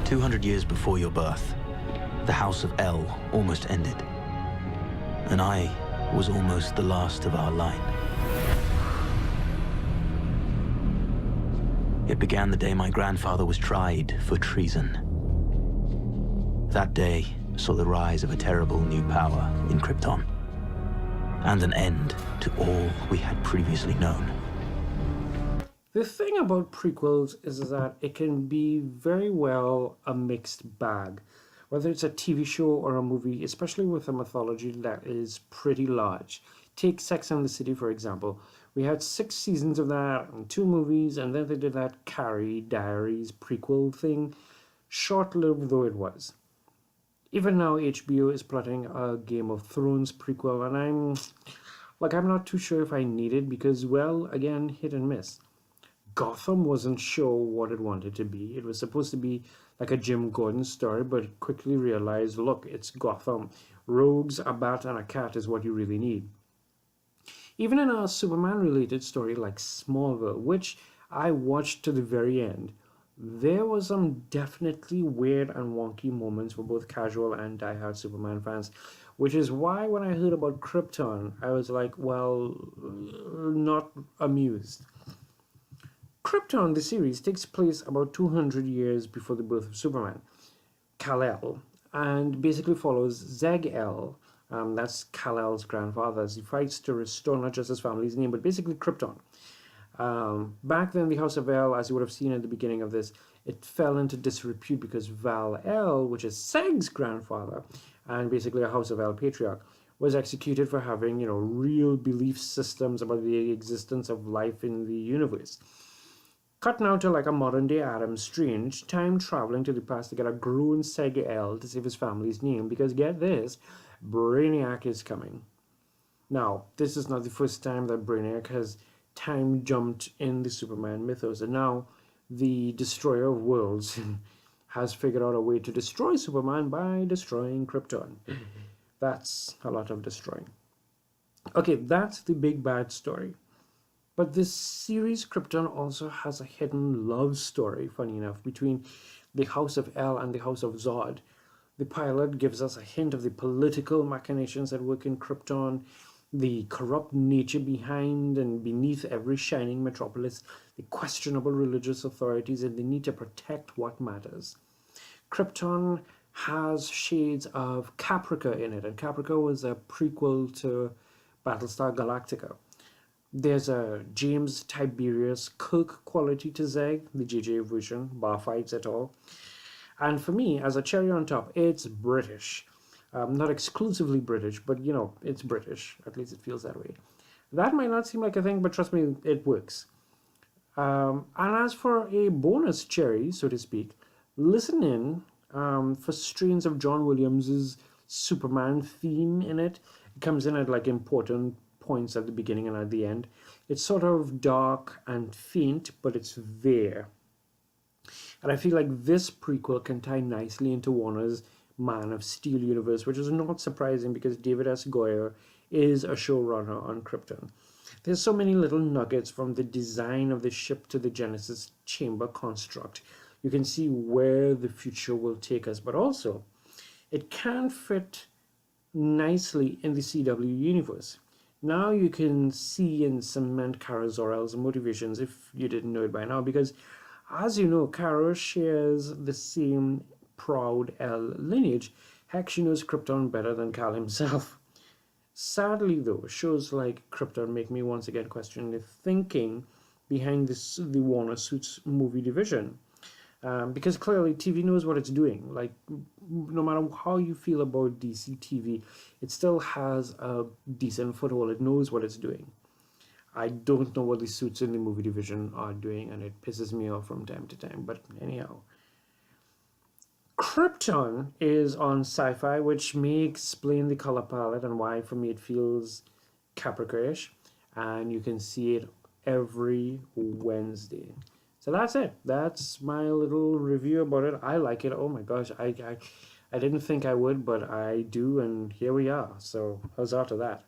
200 years before your birth, the House of L almost ended. And I was almost the last of our line. It began the day my grandfather was tried for treason. That day saw the rise of a terrible new power in Krypton, and an end to all we had previously known. The thing about prequels is that it can be very well a mixed bag. Whether it's a TV show or a movie, especially with a mythology that is pretty large. Take Sex and the City, for example. We had 6 seasons of that and 2 movies, and then they did that Carrie Diaries prequel thing, short-lived though it was. Even now, HBO is plotting a Game of Thrones prequel, and I'm not too sure if I need it because, well, again, hit and miss. Gotham wasn't sure what it wanted to be. It was supposed to be like a Jim Gordon story, but quickly realized, look, it's Gotham. Rogues, a bat, and a cat is what you really need. Even in a Superman-related story like Smallville, which I watched to the very end, there was some definitely weird and wonky moments for both casual and diehard Superman fans, which is why when I heard about Krypton, I was like, well, not amused. Krypton, the series, takes place about 200 years before the birth of Superman, Kal-El, and basically follows Zeg-El, that's Kal-El's grandfather, as he fights to restore not just his family's name, but basically Krypton. Back then, the House of El, as you would have seen at the beginning of this, it fell into disrepute because Val-El, which is Seg's grandfather, and basically a House of El patriarch, was executed for having, real belief systems about the existence of life in the universe. Cut now to like a modern-day Adam Strange, time traveling to the past to get a grown Zeg-El to save his family's name, because get this, Brainiac is coming. Now, this is not the first time that Brainiac has time jumped in the Superman mythos, and now the Destroyer of Worlds has figured out a way to destroy Superman by destroying Krypton. That's a lot of destroying. Okay, that's the big bad story. But this series, Krypton, also has a hidden love story, funny enough, between the House of El and the House of Zod. The pilot gives us a hint of the political machinations that work in Krypton, the corrupt nature behind and beneath every shining metropolis, the questionable religious authorities, and the need to protect what matters. Krypton has shades of Caprica in it, and Caprica was a prequel to Battlestar Galactica. There's a James Tiberius Kirk quality to Zeg, the JJ version, bar fights et al. And for me, as a cherry on top, it's British. Not exclusively British, but it's British. At least it feels that way. That might not seem like a thing, but trust me, it works. And as for a bonus cherry, so to speak, listen in for strains of John Williams' Superman theme in it. It comes in at like important points at the beginning and at the end. It's sort of dark and faint, but it's there. And I feel like this prequel can tie nicely into Warner's Man of Steel universe, which is not surprising because David S. Goyer is a showrunner on Krypton. There's so many little nuggets from the design of the ship to the Genesis chamber construct. You can see where the future will take us, but also it can fit nicely in the CW universe. Now you can see and cement Kara Zor-El's motivations if you didn't know it by now, because as you know, Kara shares the same proud El lineage. Heck, she knows Krypton better than Kal himself. Sadly though, shows like Krypton make me once again question the thinking behind the Warner Suits movie division. Because clearly TV knows what it's doing. Like, no matter how you feel about DC TV, it still has a decent foothold. It knows what it's doing. I don't know what the Suits in the movie division are doing, and it pisses me off from time to time. But anyhow, Krypton is on Sci-Fi, which may explain the color palette and why for me it feels Caprica-ish. And you can see it every Wednesday. So that's it. That's my little review about it. I like it. Oh my gosh, I didn't think I would, but I do, and here we are. So huzzah to that.